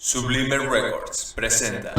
Sublime Records presenta.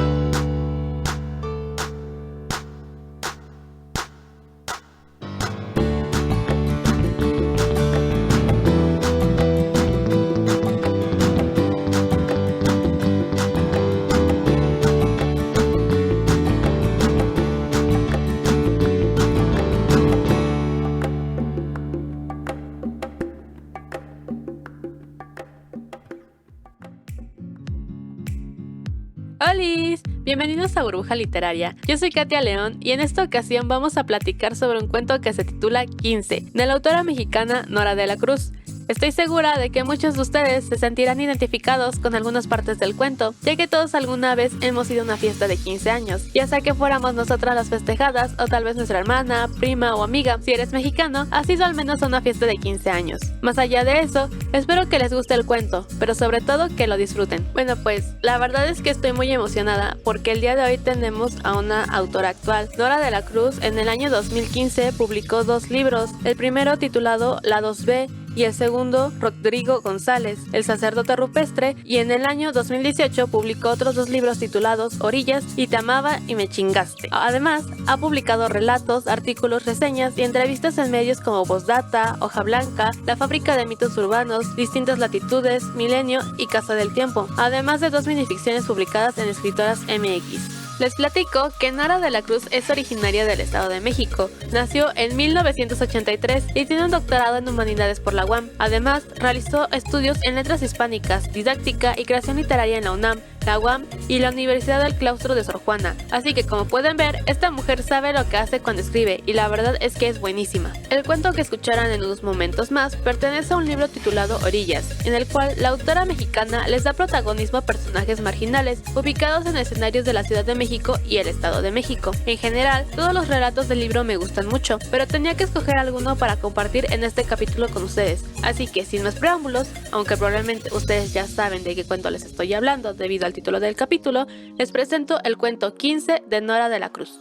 ¡Holis! Bienvenidos a Burbuja Literaria. Yo soy Katia León y en esta ocasión vamos a platicar sobre un cuento que se titula 15, de la autora mexicana Nora de la Cruz. Estoy segura de que muchos de ustedes se sentirán identificados con algunas partes del cuento, ya que todos alguna vez hemos ido a una fiesta de 15 años, ya sea que fuéramos nosotras las festejadas o tal vez nuestra hermana, prima o amiga. Si eres mexicano, has ido al menos a una fiesta de 15 años. Más allá de eso, espero que les guste el cuento, pero sobre todo que lo disfruten. Bueno, pues la verdad es que estoy muy emocionada porque el día de hoy tenemos a una autora actual. Nora de la Cruz en el año 2015 publicó 2 libros, el primero titulado La 2B y el segundo, Rodrigo González, El sacerdote rupestre, y en el año 2018 publicó otros 2 libros titulados Orillas y Te amaba y me chingaste. Además, ha publicado relatos, artículos, reseñas y entrevistas en medios como Vozdata, Hoja Blanca, La fábrica de mitos urbanos, Distintas latitudes, Milenio y Casa del tiempo, además de 2 minificciones publicadas en Escritoras MX. Les platico que Nora de la Cruz es originaria del Estado de México. Nació en 1983 y tiene un doctorado en Humanidades por la UAM. Además, realizó estudios en Letras Hispánicas, Didáctica y Creación Literaria en la UNAM, la UAM y la Universidad del Claustro de Sor Juana. Así que como pueden ver, esta mujer sabe lo que hace cuando escribe y la verdad es que es buenísima. El cuento que escucharán en unos momentos más pertenece a un libro titulado Orillas, en el cual la autora mexicana les da protagonismo a personajes marginales ubicados en escenarios de la Ciudad de México y el Estado de México. En general, todos los relatos del libro me gustan mucho, pero tenía que escoger alguno para compartir en este capítulo con ustedes. Así que sin más preámbulos, aunque probablemente ustedes ya saben de qué cuento les estoy hablando debido al título del capítulo, les presento el cuento 15 de Nora de la Cruz.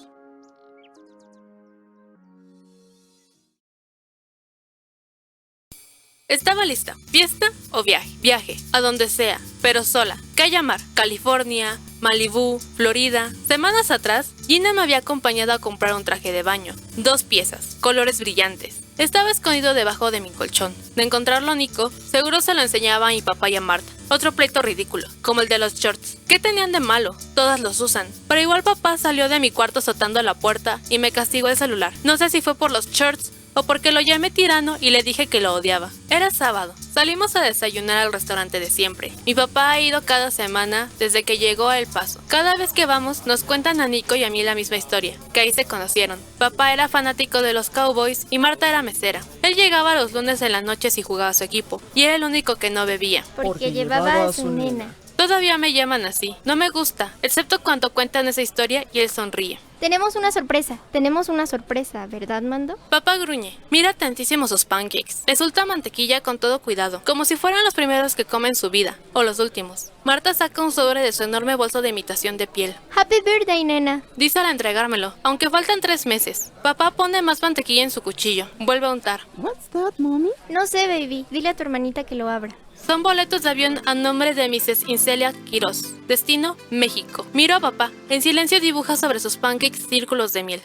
Estaba lista. ¿Fiesta o viaje? Viaje, a donde sea, pero sola. Calle Mar, California, Malibú, Florida. Semanas atrás, Gina me había acompañado a comprar un traje de baño. 2 piezas, colores brillantes. Estaba escondido debajo de mi colchón. De encontrarlo Nico, seguro se lo enseñaba a mi papá y a Marta. Otro pleito ridículo, como el de los shorts. ¿Qué tenían de malo? Todas los usan. Pero igual papá salió de mi cuarto azotando la puerta y me castigó el celular. No sé si fue por los shorts o porque lo llamé tirano y le dije que lo odiaba. Era sábado. Salimos a desayunar al restaurante de siempre. Mi papá ha ido cada semana desde que llegó a El Paso. Cada vez que vamos nos cuentan a Nico y a mí la misma historia, que ahí se conocieron. Papá era fanático de los Cowboys y Marta era mesera. Él llegaba los lunes en las noches y jugaba a su equipo, y era el único que no bebía. Porque llevaba a su nena. Todavía me llaman así. No me gusta, excepto cuando cuentan esa historia y él sonríe. Tenemos una sorpresa, ¿verdad, Mando? Papá gruñe. Mira tantísimo sus pancakes. Les unta mantequilla con todo cuidado, como si fueran los primeros que comen en su vida, o los últimos. Marta saca un sobre de su enorme bolso de imitación de piel. Happy birthday, nena. Dice al entregármelo, aunque faltan 3 meses. Papá pone más mantequilla en su cuchillo. Vuelve a untar. What's that, mommy? No sé, baby. Dile a tu hermanita que lo abra. Son boletos de avión a nombre de Mrs. Incelia Quiroz. Destino, México. Miro a papá. En silencio dibuja sobre sus pancakes círculos de miel.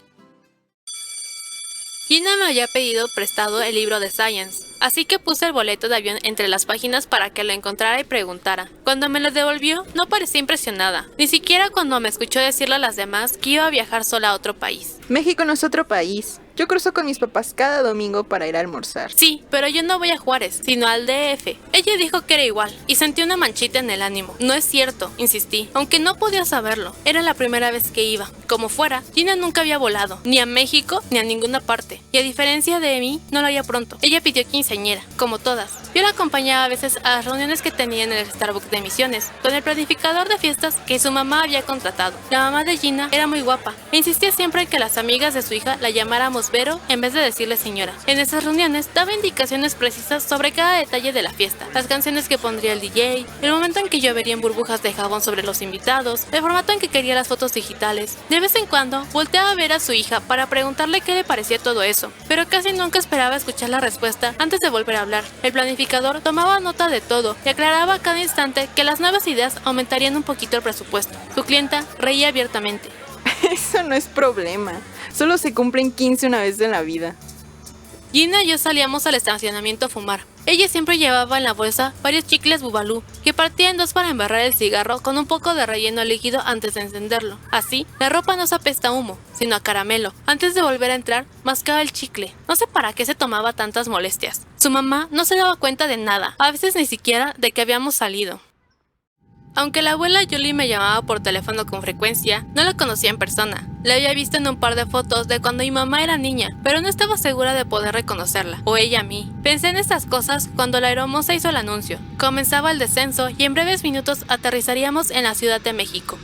Gina me había pedido prestado el libro de Science, así que puse el boleto de avión entre las páginas para que lo encontrara y preguntara. Cuando me lo devolvió, no parecía impresionada, ni siquiera cuando me escuchó decirle a las demás que iba a viajar sola a otro país. México no es otro país. Yo cruzo con mis papás cada domingo para ir a almorzar. Sí, pero yo no voy a Juárez, sino al DF. Ella dijo que era igual, y sentí una manchita en el ánimo. No es cierto, insistí, aunque no podía saberlo. Era la primera vez que iba. Como fuera, Gina nunca había volado, ni a México, ni a ninguna parte. Y a diferencia de mí, no lo haría pronto. Ella pidió quinceañera, como todas. Yo la acompañaba a veces a las reuniones que tenía en el Starbucks de Misiones, con el planificador de fiestas que su mamá había contratado. La mamá de Gina era muy guapa, e insistía siempre en que las amigas de su hija la llamáramos decíamos Vero en vez de decirle señora. En esas reuniones daba indicaciones precisas sobre cada detalle de la fiesta, las canciones que pondría el DJ, el momento en que llovería en burbujas de jabón sobre los invitados, el formato en que quería las fotos digitales. De vez en cuando volteaba a ver a su hija para preguntarle qué le parecía todo eso, pero casi nunca esperaba escuchar la respuesta antes de volver a hablar. El planificador tomaba nota de todo y aclaraba a cada instante que las nuevas ideas aumentarían un poquito el presupuesto. Su clienta reía abiertamente. Eso no es problema. Solo se cumplen 15 una vez en la vida. Gina y yo salíamos al estacionamiento a fumar. Ella siempre llevaba en la bolsa varios chicles Bubalú, que partía en dos para embarrar el cigarro con un poco de relleno líquido antes de encenderlo. Así, la ropa no se apesta a humo, sino a caramelo. Antes de volver a entrar, mascaba el chicle. No sé para qué se tomaba tantas molestias. Su mamá no se daba cuenta de nada, a veces ni siquiera de que habíamos salido. Aunque la abuela Julie me llamaba por teléfono con frecuencia, no la conocía en persona. La había visto en un par de fotos de cuando mi mamá era niña, pero no estaba segura de poder reconocerla, o ella a mí. Pensé en estas cosas cuando la aeromoza hizo el anuncio. Comenzaba el descenso y en breves minutos aterrizaríamos en la Ciudad de México.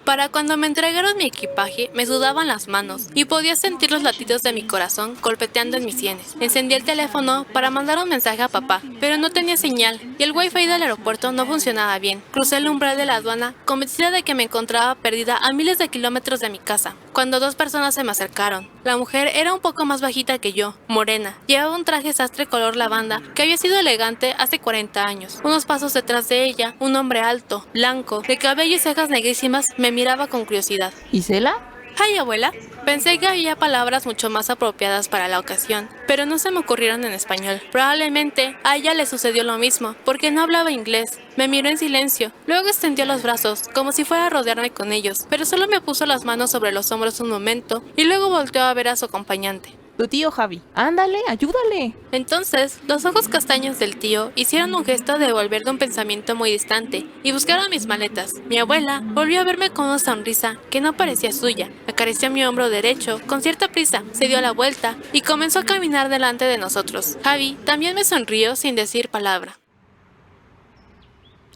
Para cuando me entregaron mi equipaje, me sudaban las manos y podía sentir los latidos de mi corazón golpeteando en mis sienes. Encendí el teléfono para mandar un mensaje a papá, pero no tenía señal y el wifi del aeropuerto no funcionaba bien. Crucé el umbral de la aduana, convencida de que me encontraba perdida a miles de kilómetros de mi casa, cuando dos personas se me acercaron. La mujer era un poco más bajita que yo, morena, llevaba un traje sastre color lavanda que había sido elegante hace 40 años. Unos pasos detrás de ella, un hombre alto, blanco, de cabello y cejas negrísimas, me miraba con curiosidad. ¿Isela? ¡Ay, abuela! Pensé que había palabras mucho más apropiadas para la ocasión, pero no se me ocurrieron en español. Probablemente a ella le sucedió lo mismo, porque no hablaba inglés. Me miró en silencio, luego extendió los brazos, como si fuera a rodearme con ellos, pero solo me puso las manos sobre los hombros un momento, y luego volteó a ver a su acompañante. Tu tío Javi. Ándale, ayúdale. Entonces, los ojos castaños del tío hicieron un gesto de volver de un pensamiento muy distante y buscaron mis maletas. Mi abuela volvió a verme con una sonrisa que no parecía suya. Acarició mi hombro derecho con cierta prisa, se dio la vuelta y comenzó a caminar delante de nosotros. Javi también me sonrió sin decir palabra.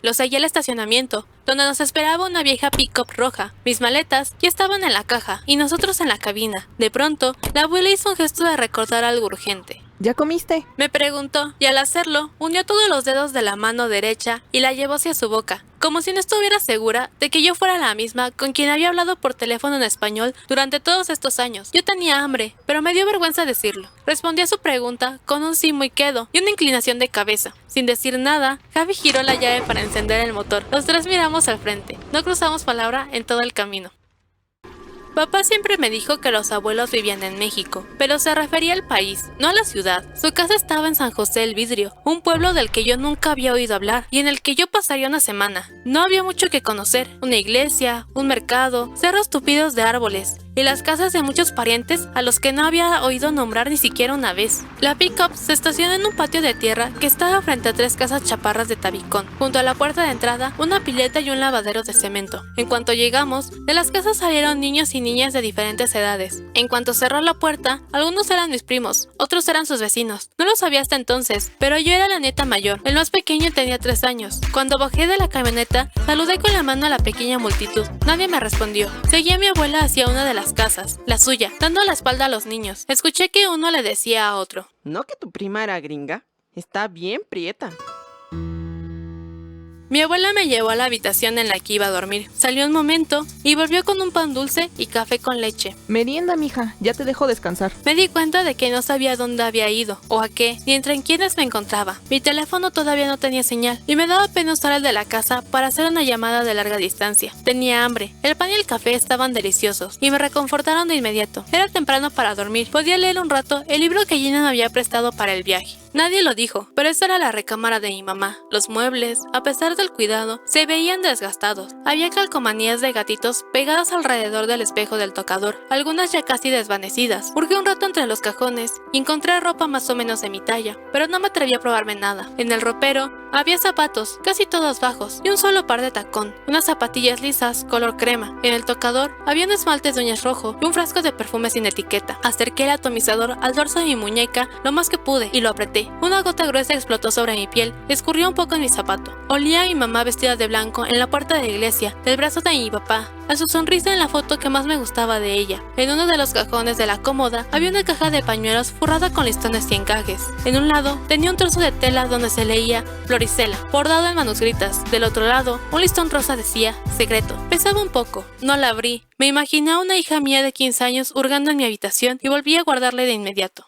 Los seguí al estacionamiento, donde nos esperaba una vieja pick-up roja. Mis maletas ya estaban en la caja y nosotros en la cabina. De pronto, la abuela hizo un gesto de recordar algo urgente. ¿Ya comiste? Me preguntó, y al hacerlo, unió todos los dedos de la mano derecha y la llevó hacia su boca, como si no estuviera segura de que yo fuera la misma con quien había hablado por teléfono en español durante todos estos años. Yo tenía hambre, pero me dio vergüenza decirlo. Respondí a su pregunta con un sí muy quedo y una inclinación de cabeza. Sin decir nada, Javi giró la llave para encender el motor. Los tres miramos al frente. No cruzamos palabra en todo el camino. Papá siempre me dijo que los abuelos vivían en México, pero se refería al país, no a la ciudad. Su casa estaba en San José del Vidrio, un pueblo del que yo nunca había oído hablar y en el que yo pasaría una semana. No había mucho que conocer, una iglesia, un mercado, cerros tupidos de árboles y las casas de muchos parientes a los que no había oído nombrar ni siquiera una vez. La pick-up se estacionó en un patio de tierra que estaba frente a tres casas chaparras de tabicón. Junto a la puerta de entrada, una pileta y un lavadero de cemento. En cuanto llegamos, de las casas salieron niños y niñas de diferentes edades. En cuanto cerró la puerta, algunos eran mis primos, otros eran sus vecinos. No lo sabía hasta entonces, pero yo era la nieta mayor. El más pequeño tenía 3 años. Cuando bajé de la camioneta, saludé con la mano a la pequeña multitud. Nadie me respondió. Seguí a mi abuela hacia una de las casas, la suya, dando la espalda a los niños. Escuché que uno le decía a otro: ¿No que tu prima era gringa? Está bien prieta. Mi abuela me llevó a la habitación en la que iba a dormir. Salió un momento y volvió con un pan dulce y café con leche. Merienda, mija, ya te dejo descansar. Me di cuenta de que no sabía dónde había ido, o a qué, ni entre quiénes me encontraba. Mi teléfono todavía no tenía señal, y me daba pena usar el de la casa para hacer una llamada de larga distancia. Tenía hambre, el pan y el café estaban deliciosos, y me reconfortaron de inmediato. Era temprano para dormir, podía leer un rato el libro que Gina me había prestado para el viaje. Nadie lo dijo, pero esa era la recámara de mi mamá. Los muebles, a pesar del cuidado, se veían desgastados. Había calcomanías de gatitos pegadas alrededor del espejo del tocador, algunas ya casi desvanecidas. Hurgué un rato entre los cajones y encontré ropa más o menos de mi talla, pero no me atreví a probarme nada. En el ropero había zapatos, casi todos bajos, y un solo par de tacón, unas zapatillas lisas color crema. En el tocador había un esmalte de uñas rojo y un frasco de perfume sin etiqueta. Acerqué el atomizador al dorso de mi muñeca lo más que pude y lo apreté. Una gota gruesa explotó sobre mi piel, escurrió un poco en mi zapato. Olía a mi mamá vestida de blanco en la puerta de la iglesia, del brazo de mi papá, a su sonrisa en la foto que más me gustaba de ella. En uno de los cajones de la cómoda había una caja de pañuelos forrada con listones y encajes. En un lado tenía un trozo de tela donde se leía Floricela, bordado en manuscritas. Del otro lado, un listón rosa decía secreto. Pesaba un poco, no la abrí. Me imaginé a una hija mía de 15 años hurgando en mi habitación y volví a guardarle de inmediato.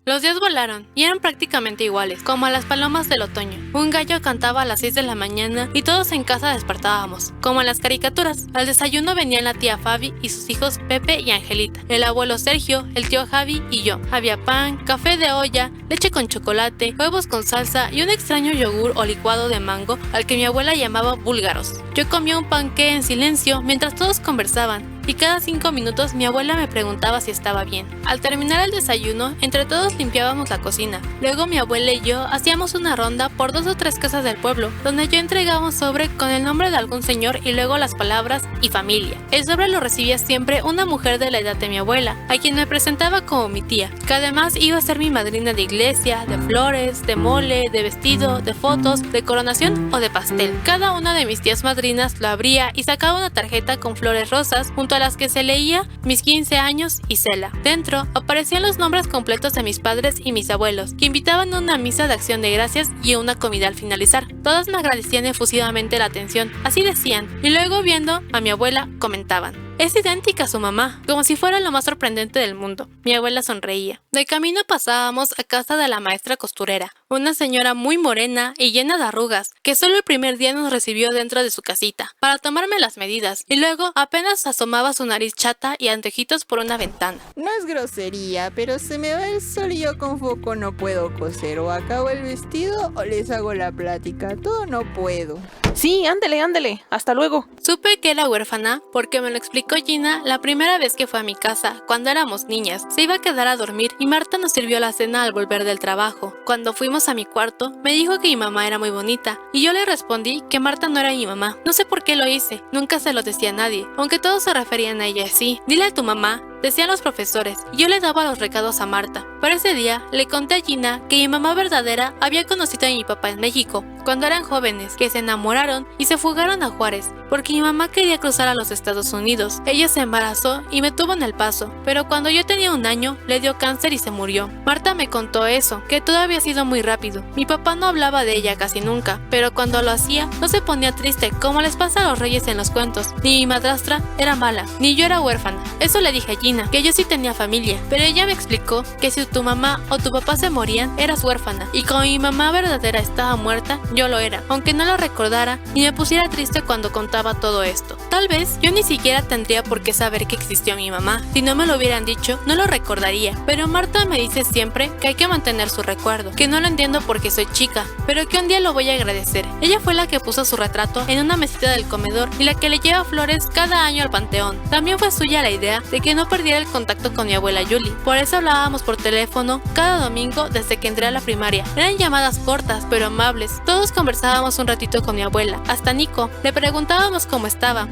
Los días volaron y eran prácticamente iguales, como a las palomas del otoño. Un gallo cantaba a las 6 de la mañana y todos en casa despertábamos, como en las caricaturas. Al desayuno venían la tía Fabi y sus hijos Pepe y Angelita, el abuelo Sergio, el tío Javi y yo. Había pan, café de olla, leche con chocolate, huevos con salsa y un extraño yogur o licuado de mango al que mi abuela llamaba búlgaros. Yo comía un panqué en silencio mientras todos conversaban, y cada 5 minutos mi abuela me preguntaba si estaba bien. Al terminar el desayuno, entre todos limpiábamos la cocina. Luego mi abuela y yo hacíamos una ronda por 2 o 3 casas del pueblo, donde yo entregaba un sobre con el nombre de algún señor y luego las palabras y familia. El sobre lo recibía siempre una mujer de la edad de mi abuela, a quien me presentaba como mi tía, que además iba a ser mi madrina de iglesia, de flores, de mole, de vestido, de fotos, de coronación o de pastel. Cada una de mis tías madrinas lo abría y sacaba una tarjeta con flores rosas junto a las que se leía mis 15 años y Cela. Dentro aparecían los nombres completos de mis padres y mis abuelos, que invitaban a una misa de acción de gracias y a una comida al finalizar. Todas me agradecían efusivamente la atención, así decían, y luego viendo a mi abuela comentaban: es idéntica a su mamá, como si fuera lo más sorprendente del mundo. Mi abuela sonreía. De camino pasábamos a casa de la maestra costurera, una señora muy morena y llena de arrugas, que solo el primer día nos recibió dentro de su casita, para tomarme las medidas, y luego apenas asomaba su nariz chata y anteojitos por una ventana. No es grosería, pero se me va el sol y yo con foco no puedo coser. O acabo el vestido o les hago la plática. Todo no puedo. Sí, ándele, hasta luego. Supe que era huérfana porque me lo explicó Gina la primera vez que fue a mi casa, cuando éramos niñas. Se iba a quedar a dormir y Marta nos sirvió la cena al volver del trabajo. Cuando fuimos a mi cuarto, me dijo que mi mamá era muy bonita, y yo le respondí que Marta no era mi mamá. No sé por qué lo hice, nunca se lo decía a nadie, aunque todos se referían a ella así. Dile a tu mamá, decían los profesores, y yo le daba los recados a Marta. Pero ese día le conté a Gina que mi mamá verdadera había conocido a mi papá en México, cuando eran jóvenes, que se enamoraron y se fugaron a Juárez, porque mi mamá quería cruzar a los Estados Unidos. Ella se embarazó y me tuvo en El Paso, pero cuando yo tenía 1 año, le dio cáncer y se murió. Marta me contó eso, que todo había sido muy rápido. Mi papá no hablaba de ella casi nunca, pero cuando lo hacía, no se ponía triste, como les pasa a los reyes en los cuentos. Ni mi madrastra era mala, ni yo era huérfana. Eso le dije a Gina, que yo sí tenía familia, pero ella me explicó que si tu mamá o tu papá se morían, eras huérfana, y como mi mamá verdadera estaba muerta, yo lo era, aunque no lo recordara y me pusiera triste cuando contaba todo esto. Tal vez yo ni siquiera tendría por qué saber que existió mi mamá. Si no me lo hubieran dicho, no lo recordaría, pero Marta me dice siempre que hay que mantener su recuerdo, que no lo entiendo porque soy chica, pero que un día lo voy a agradecer. Ella fue la que puso su retrato en una mesita del comedor y la que le lleva flores cada año al panteón. También fue suya la idea de que no perdiera el contacto con mi abuela Yuli. Por eso hablábamos por teléfono cada domingo desde que entré a la primaria. Eran llamadas cortas pero amables. Todos conversábamos un ratito con mi abuela, hasta Nico. Le preguntábamos cómo estaba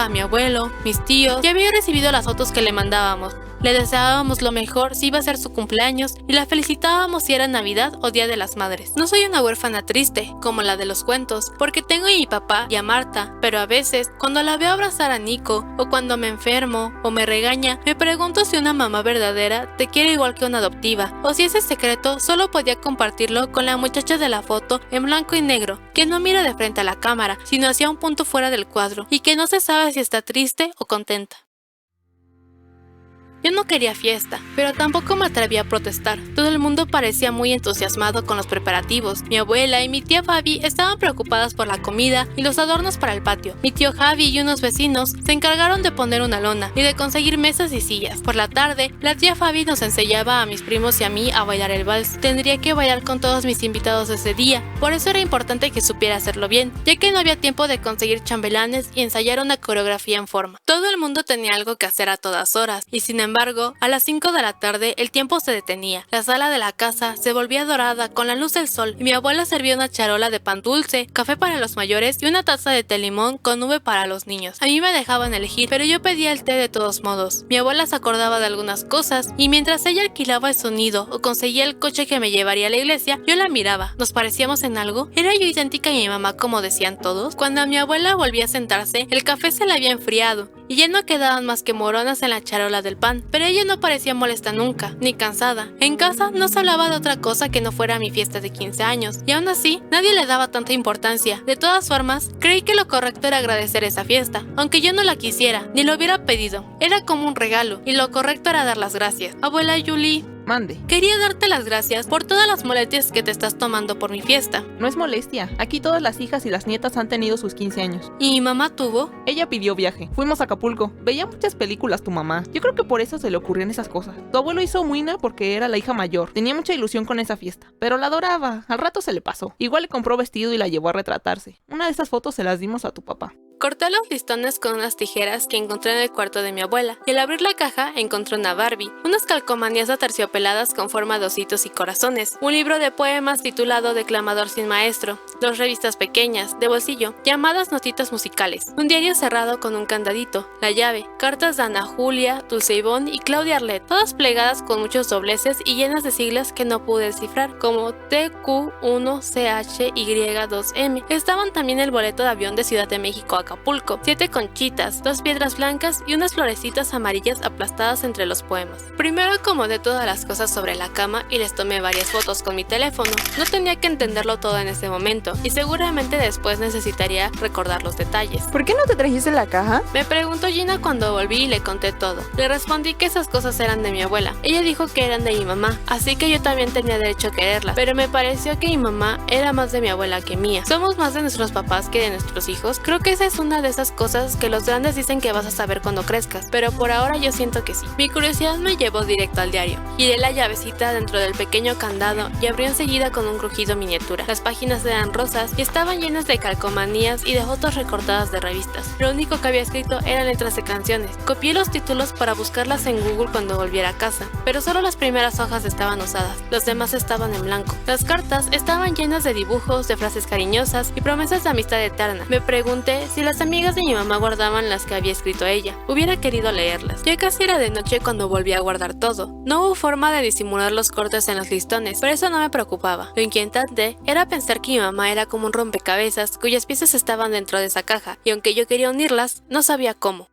mi abuelo, mis tíos, y había recibido las fotos que le mandábamos. Le deseábamos lo mejor si iba a ser su cumpleaños y la felicitábamos si era Navidad o Día de las Madres. No soy una huérfana triste, como la de los cuentos, porque tengo a mi papá y a Marta, pero a veces, cuando la veo abrazar a Nico, o cuando me enfermo, o me regaña, me pregunto si una mamá verdadera te quiere igual que una adoptiva, o si ese secreto solo podía compartirlo con la muchacha de la foto en blanco y negro, que no mira de frente a la cámara, sino hacia un punto fuera del cuadro, y que no se sabe si está triste o contenta. Yo no quería fiesta, pero tampoco me atreví a protestar. Todo el mundo parecía muy entusiasmado con los preparativos. Mi abuela y mi tía Fabi estaban preocupadas por la comida y los adornos para el patio. Mi tío Javi y unos vecinos se encargaron de poner una lona y de conseguir mesas y sillas. Por la tarde, la tía Fabi nos enseñaba a mis primos y a mí a bailar el vals. Tendría que bailar con todos mis invitados ese día, por eso era importante que supiera hacerlo bien, ya que no había tiempo de conseguir chambelanes y ensayar una coreografía en forma. Todo el mundo tenía algo que hacer a todas horas, y sin embargo, a las 5 de la tarde el tiempo se detenía. La sala de la casa se volvía dorada con la luz del sol y mi abuela servía una charola de pan dulce, café para los mayores y una taza de té limón con nube para los niños. A mí me dejaban elegir, pero yo pedía el té de todos modos. Mi abuela se acordaba de algunas cosas y mientras ella alquilaba el sonido o conseguía el coche que me llevaría a la iglesia, yo la miraba. ¿Nos parecíamos en algo? ¿Era yo idéntica a mi mamá como decían todos? Cuando mi abuela volvía a sentarse, el café se le había enfriado y ya no quedaban más que moronas en la charola del pan, pero ella no parecía molesta nunca, ni cansada. En casa no se hablaba de otra cosa que no fuera mi fiesta de 15 años, y aún así, nadie le daba tanta importancia. De todas formas, creí que lo correcto era agradecer esa fiesta, aunque yo no la quisiera, ni lo hubiera pedido. Era como un regalo, y lo correcto era dar las gracias. Abuela Julie, Mande. quería darte las gracias por todas las molestias que te estás tomando por mi fiesta. No es molestia. Aquí todas las hijas y las nietas han tenido sus 15 años. ¿Y mi mamá tuvo? Ella pidió viaje. Fuimos a Acapulco. Veía muchas películas tu mamá. Yo creo que por eso se le ocurrían esas cosas. Tu abuelo hizo muina porque era la hija mayor. Tenía mucha ilusión con esa fiesta. Pero la adoraba. Al rato se le pasó. Igual le compró vestido y la llevó a retratarse. Una de esas fotos se las dimos a tu papá. Corté los listones con unas tijeras que encontré en el cuarto de mi abuela, y al abrir la caja encontré una Barbie, unas calcomanías aterciopeladas con forma de ositos y corazones, un libro de poemas titulado Declamador sin maestro, 2 revistas pequeñas, de bolsillo, llamadas notitas musicales, un diario cerrado con un candadito, la llave, cartas de Ana Julia, Dulce Ivonne y Claudia Arlet, todas plegadas con muchos dobleces y llenas de siglas que no pude descifrar, como TQ1CHY2M. Estaban también el boleto de avión de Ciudad de México a Acapulco, 7 conchitas, 2 piedras blancas y unas florecitas amarillas aplastadas entre los poemas. Primero acomodé todas las cosas sobre la cama y les tomé varias fotos con mi teléfono. No tenía que entenderlo todo en ese momento y seguramente después necesitaría recordar los detalles. ¿Por qué no te trajiste la caja? Me preguntó Gina cuando volví y le conté todo. Le respondí que esas cosas eran de mi abuela. Ella dijo que eran de mi mamá, así que yo también tenía derecho a quererlas, pero me pareció que mi mamá era más de mi abuela que mía. Somos más de nuestros papás que de nuestros hijos. Creo que esa es una de esas cosas que los grandes dicen que vas a saber cuando crezcas, pero por ahora yo siento que sí. Mi curiosidad me llevó directo al diario. Giré la llavecita dentro del pequeño candado y abrió enseguida con un crujido miniatura. Las páginas eran rosas y estaban llenas de calcomanías y de fotos recortadas de revistas. Lo único que había escrito eran letras de canciones. Copié los títulos para buscarlas en Google cuando volviera a casa, pero solo las primeras hojas estaban usadas, los demás estaban en blanco. Las cartas estaban llenas de dibujos, de frases cariñosas y promesas de amistad eterna. Me pregunté si las amigas de mi mamá guardaban las que había escrito ella. Hubiera querido leerlas. Ya casi era de noche cuando volví a guardar todo. No hubo forma de disimular los cortes en los listones, pero eso no me preocupaba. Lo inquietante era pensar que mi mamá era como un rompecabezas cuyas piezas estaban dentro de esa caja, y aunque yo quería unirlas, no sabía cómo.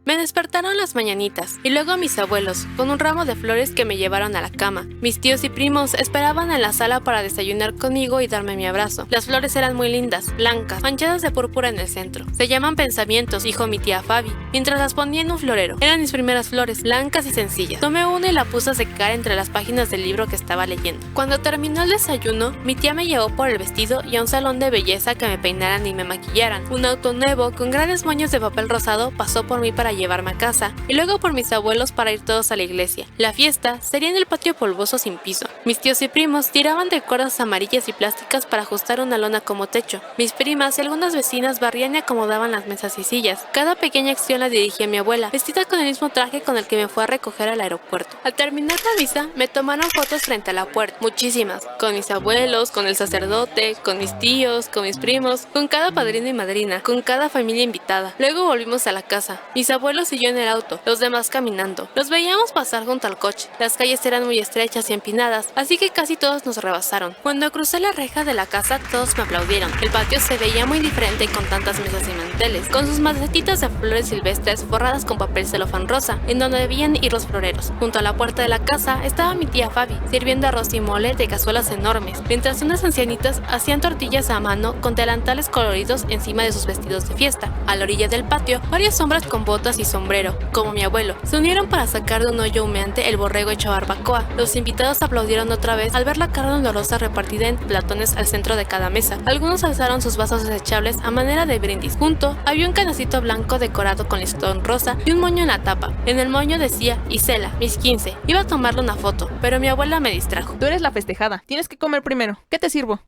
Me despertaron las mañanitas y luego mis abuelos, con un ramo de flores que me llevaron a la cama. Mis tíos y primos esperaban en la sala para desayunar conmigo y darme mi abrazo. Las flores eran muy lindas, blancas, manchadas de púrpura en el centro. Se llaman pensamientos, dijo mi tía Fabi, mientras las ponía en un florero. Eran mis primeras flores, blancas y sencillas. Tomé una y la puse a secar entre las páginas del libro que estaba leyendo. Cuando terminó el desayuno, mi tía me llevó por el vestido y a un salón de belleza que me peinaran y me maquillaran. Un auto nuevo con grandes moños de papel rosado pasó por mí para llevarme a casa y luego por mis abuelos para ir todos a la iglesia. La fiesta sería en el patio polvoso sin piso. Mis tíos y primos tiraban de cuerdas amarillas y plásticas para ajustar una lona como techo. Mis primas y algunas vecinas barrían y acomodaban las mesas y sillas. Cada pequeña acción la dirigía mi abuela, vestida con el mismo traje con el que me fue a recoger al aeropuerto. Al terminar la misa, me tomaron fotos frente a la puerta, muchísimas, con mis abuelos, con el sacerdote, con mis tíos, con mis primos, con cada padrino y madrina, con cada familia invitada. Luego volvimos a la casa. Mis abuelos y yo en el auto, los demás caminando. Los veíamos pasar junto al coche. Las calles eran muy estrechas y empinadas, así que casi todos nos rebasaron. Cuando crucé la reja de la casa, todos me aplaudieron. El patio se veía muy diferente con tantas mesas y manteles, con sus macetitas de flores silvestres forradas con papel celofán rosa, en donde debían ir los floreros. Junto a la puerta de la casa estaba mi tía Fabi, sirviendo arroz y mole de cazuelas enormes, mientras unas ancianitas hacían tortillas a mano con delantales coloridos encima de sus vestidos de fiesta. A la orilla del patio, varios hombres con botas botas y sombrero, como mi abuelo. Se unieron para sacar de un hoyo humeante el borrego hecho barbacoa. Los invitados aplaudieron otra vez al ver la carne olorosa repartida en platones al centro de cada mesa. Algunos alzaron sus vasos desechables a manera de brindis. Junto había un canacito blanco decorado con listón rosa y un moño en la tapa. En el moño decía Isela, mis 15. Iba a tomarle una foto, pero mi abuela me distrajo. Tú eres la festejada. Tienes que comer primero. ¿Qué te sirvo?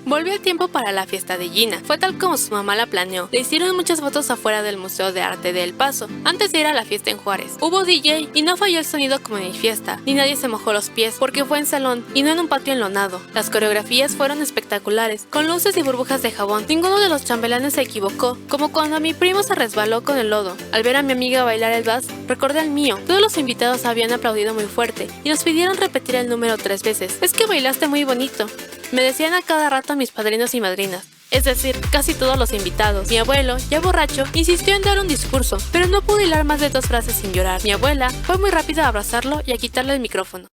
Volvió el tiempo para la fiesta de Gina. Fue tal como su mamá la planeó. Le hicieron muchas fotos afuera del Museo de Arte de El Paso, antes de ir a la fiesta en Juárez. Hubo DJ y no falló el sonido como en mi fiesta, ni nadie se mojó los pies porque fue en salón y no en un patio enlonado. Las coreografías fueron espectaculares, con luces y burbujas de jabón. Ninguno de los chambelanes se equivocó, como cuando mi primo se resbaló con el lodo. Al ver a mi amiga bailar el vals, recordé al mío. Todos los invitados habían aplaudido muy fuerte y nos pidieron repetir el número 3 veces. Es que bailaste muy bonito, me decían a cada rato mis padrinos y madrinas. Es decir, casi todos los invitados. Mi abuelo, ya borracho, insistió en dar un discurso, pero no pude hilar más de 2 frases sin llorar. Mi abuela fue muy rápida a abrazarlo y a quitarle el micrófono.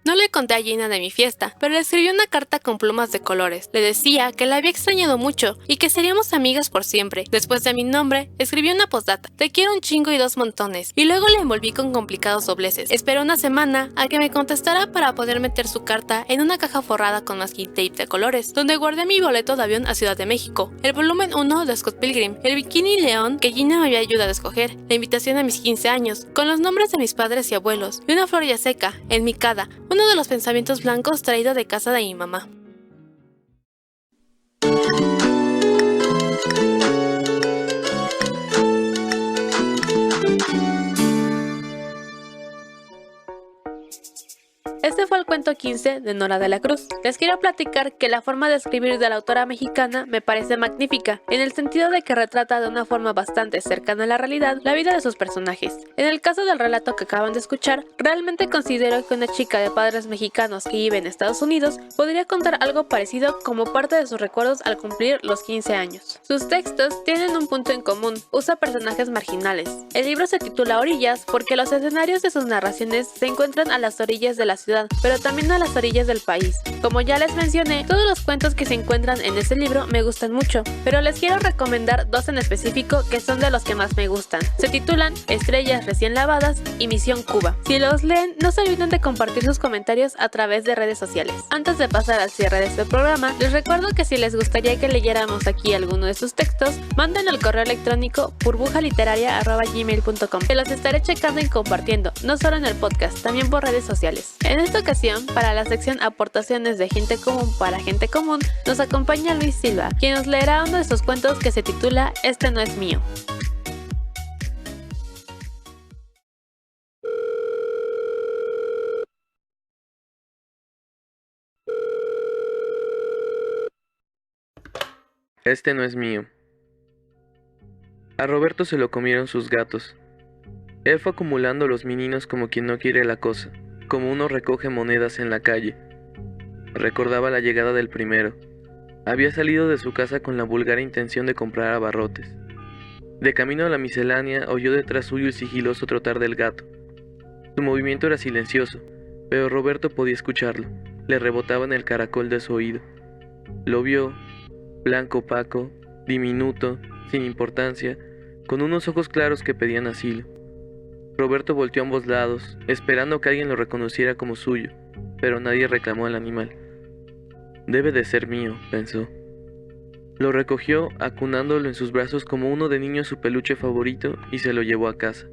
No le conté a Gina de mi fiesta, pero le escribí una carta con plumas de colores. Le decía que la había extrañado mucho y que seríamos amigas por siempre. Después de mi nombre, escribí una postdata: te quiero un chingo y 2 montones. Y luego le envolví con complicados dobleces. Esperé una semana a que me contestara para poder meter su carta en una caja forrada con masking tape de colores, donde guardé mi boleto de avión a Ciudad de México, el volumen 1 de Scott Pilgrim, el bikini león que Gina me había ayudado a escoger, la invitación a mis 15 años, con los nombres de mis padres y abuelos, y una flor ya seca, enmicada, uno de los pensamientos blancos traído de casa de mi mamá. Este fue el cuento 15 de Nora de la Cruz. Les quiero platicar que la forma de escribir de la autora mexicana me parece magnífica, en el sentido de que retrata de una forma bastante cercana a la realidad la vida de sus personajes. En el caso del relato que acaban de escuchar, realmente considero que una chica de padres mexicanos que vive en Estados Unidos podría contar algo parecido como parte de sus recuerdos al cumplir los 15 años. Sus textos tienen un punto en común: usa personajes marginales. El libro se titula Orillas porque los escenarios de sus narraciones se encuentran a las orillas de la ciudad, pero también a las orillas del país. Como ya les mencioné, todos los cuentos que se encuentran en este libro me gustan mucho, pero les quiero recomendar 2 en específico que son de los que más me gustan. Se titulan Estrellas recién lavadas y Misión Cuba. Si los leen, no se olviden de compartir sus comentarios a través de redes sociales. Antes de pasar al cierre de este programa, les recuerdo que si les gustaría que leyéramos aquí alguno de sus textos, manden al correo electrónico burbujaliteraria@gmail.com, que los estaré checando y compartiendo, no solo en el podcast, también por redes sociales. En esta ocasión, para la sección Aportaciones de Gente Común para Gente Común, nos acompaña Luis Silva, quien nos leerá uno de sus cuentos que se titula Este no es mío. Este no es mío. A Roberto se lo comieron sus gatos. Él fue acumulando los meninos como quien no quiere la cosa, como uno recoge monedas en la calle. Recordaba la llegada del primero. Había salido de su casa con la vulgar intención de comprar abarrotes. De camino a la miscelánea oyó detrás suyo el sigiloso trotar del gato. Su movimiento era silencioso, pero Roberto podía escucharlo. Le rebotaba en el caracol de su oído. Lo vio, blanco opaco, diminuto, sin importancia, con unos ojos claros que pedían asilo. Roberto volteó a ambos lados, esperando que alguien lo reconociera como suyo, pero nadie reclamó al animal. Debe de ser mío, pensó. Lo recogió, acunándolo en sus brazos como uno de niño su peluche favorito, y se lo llevó a casa.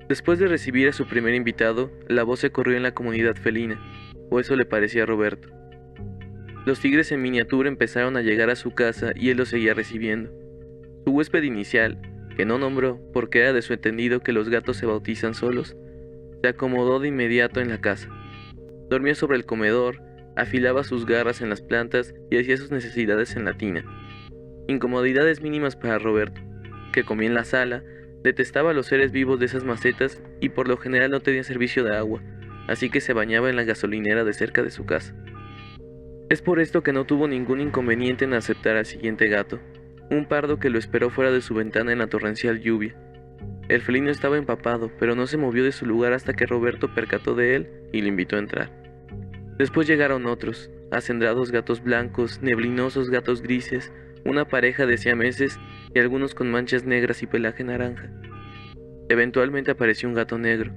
Después de recibir a su primer invitado, la voz se corrió en la comunidad felina, o eso le parecía a Roberto. Los tigres en miniatura empezaron a llegar a su casa y él los seguía recibiendo. Su huésped inicial, que no nombró porque era de su entendido que los gatos se bautizan solos, se acomodó de inmediato en la casa. Dormía sobre el comedor, afilaba sus garras en las plantas y hacía sus necesidades en la tina. Incomodidades mínimas para Roberto, que comía en la sala, detestaba a los seres vivos de esas macetas y por lo general no tenía servicio de agua, así que se bañaba en la gasolinera de cerca de su casa. Es por esto que no tuvo ningún inconveniente en aceptar al siguiente gato, un pardo que lo esperó fuera de su ventana en la torrencial lluvia. El felino estaba empapado, pero no se movió de su lugar hasta que Roberto percató de él y lo invitó a entrar. Después llegaron otros, acendrados gatos blancos, neblinosos gatos grises, una pareja de siameses y algunos con manchas negras y pelaje naranja. Eventualmente apareció un gato negro,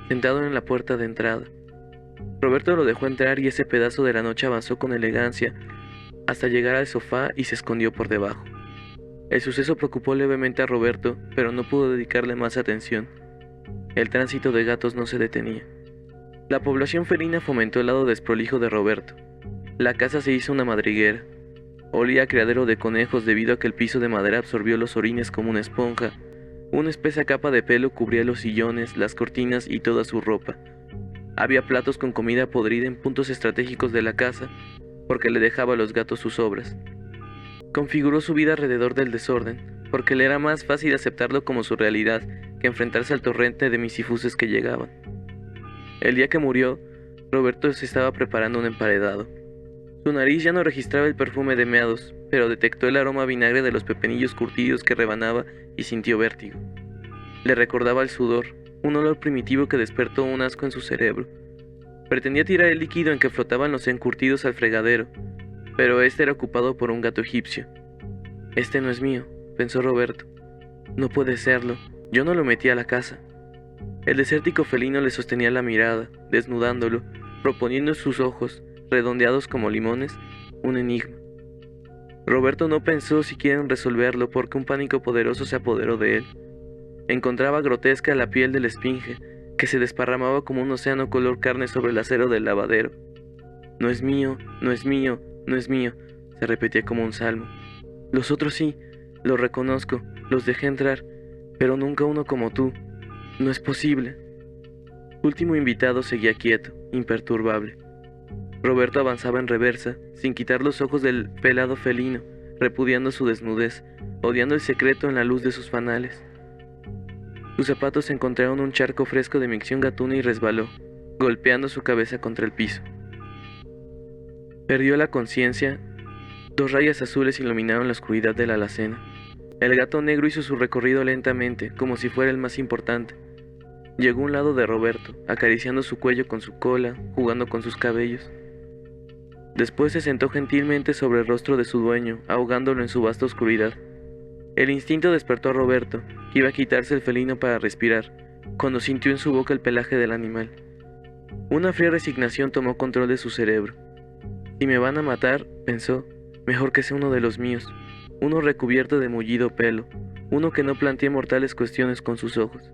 sentado en la puerta de entrada. Roberto lo dejó entrar y ese pedazo de la noche avanzó con elegancia hasta llegar al sofá y se escondió por debajo. El suceso preocupó levemente a Roberto, pero no pudo dedicarle más atención. El tránsito de gatos no se detenía. La población felina fomentó el lado desprolijo de Roberto. La casa se hizo una madriguera. Olía a criadero de conejos debido a que el piso de madera absorbió los orines como una esponja. Una espesa capa de pelo cubría los sillones, las cortinas y toda su ropa. Había platos con comida podrida en puntos estratégicos de la casa, porque le dejaba a los gatos sus obras. Configuró su vida alrededor del desorden, porque le era más fácil aceptarlo como su realidad que enfrentarse al torrente de misifuses que llegaban. El día que murió, Roberto se estaba preparando un emparedado. Su nariz ya no registraba el perfume de meados, pero detectó el aroma a vinagre de los pepinillos curtidos que rebanaba y sintió vértigo. Le recordaba el sudor, un olor primitivo que despertó un asco en su cerebro. Pretendía tirar el líquido en que flotaban los encurtidos al fregadero, pero este era ocupado por un gato egipcio. «Este no es mío», pensó Roberto. «No puede serlo, yo no lo metí a la casa». El desértico felino le sostenía la mirada, desnudándolo, proponiendo en sus ojos, redondeados como limones, un enigma. Roberto no pensó siquiera en resolverlo porque un pánico poderoso se apoderó de él. Encontraba grotesca la piel de la esfinge, que se desparramaba como un océano color carne sobre el acero del lavadero. «No es mío, no es mío, no es mío», se repetía como un salmo. «Los otros sí, los reconozco, los dejé entrar, pero nunca uno como tú. No es posible». Último invitado seguía quieto, imperturbable. Roberto avanzaba en reversa, sin quitar los ojos del pelado felino, repudiando su desnudez, odiando el secreto en la luz de sus fanales. Sus zapatos encontraron un charco fresco de micción gatuna y resbaló, golpeando su cabeza contra el piso. Perdió la conciencia. 2 rayas azules iluminaron la oscuridad de la alacena. El gato negro hizo su recorrido lentamente, como si fuera el más importante. Llegó a un lado de Roberto, acariciando su cuello con su cola, jugando con sus cabellos. Después se sentó gentilmente sobre el rostro de su dueño, ahogándolo en su vasta oscuridad. El instinto despertó a Roberto, que iba a quitarse el felino para respirar, cuando sintió en su boca el pelaje del animal. Una fría resignación tomó control de su cerebro. «Si me van a matar», pensó, «mejor que sea uno de los míos, uno recubierto de mullido pelo, uno que no plantee mortales cuestiones con sus ojos».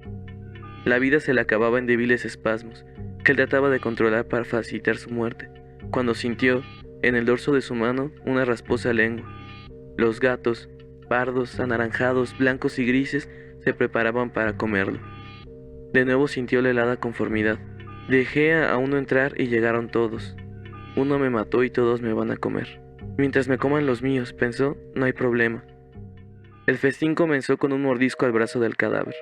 La vida se le acababa en débiles espasmos, que él trataba de controlar para facilitar su muerte, cuando sintió, en el dorso de su mano, una rasposa lengua. Los gatos, pardos, anaranjados, blancos y grises, se preparaban para comerlo. De nuevo sintió la helada conformidad. «Dejé a uno entrar y llegaron todos. Uno me mató y todos me van a comer. Mientras me coman los míos», pensó, «no hay problema». El festín comenzó con un mordisco al brazo del cadáver.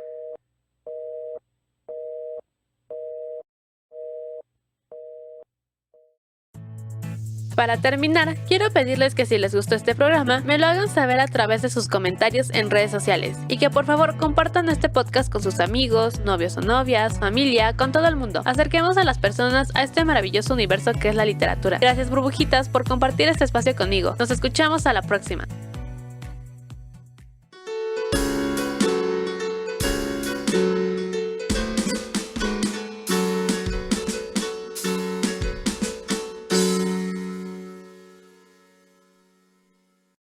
Para terminar, quiero pedirles que si les gustó este programa, me lo hagan saber a través de sus comentarios en redes sociales y que por favor compartan este podcast con sus amigos, novios o novias, familia, con todo el mundo. Acerquemos a las personas a este maravilloso universo que es la literatura. Gracias, burbujitas, por compartir este espacio conmigo. Nos escuchamos a la próxima.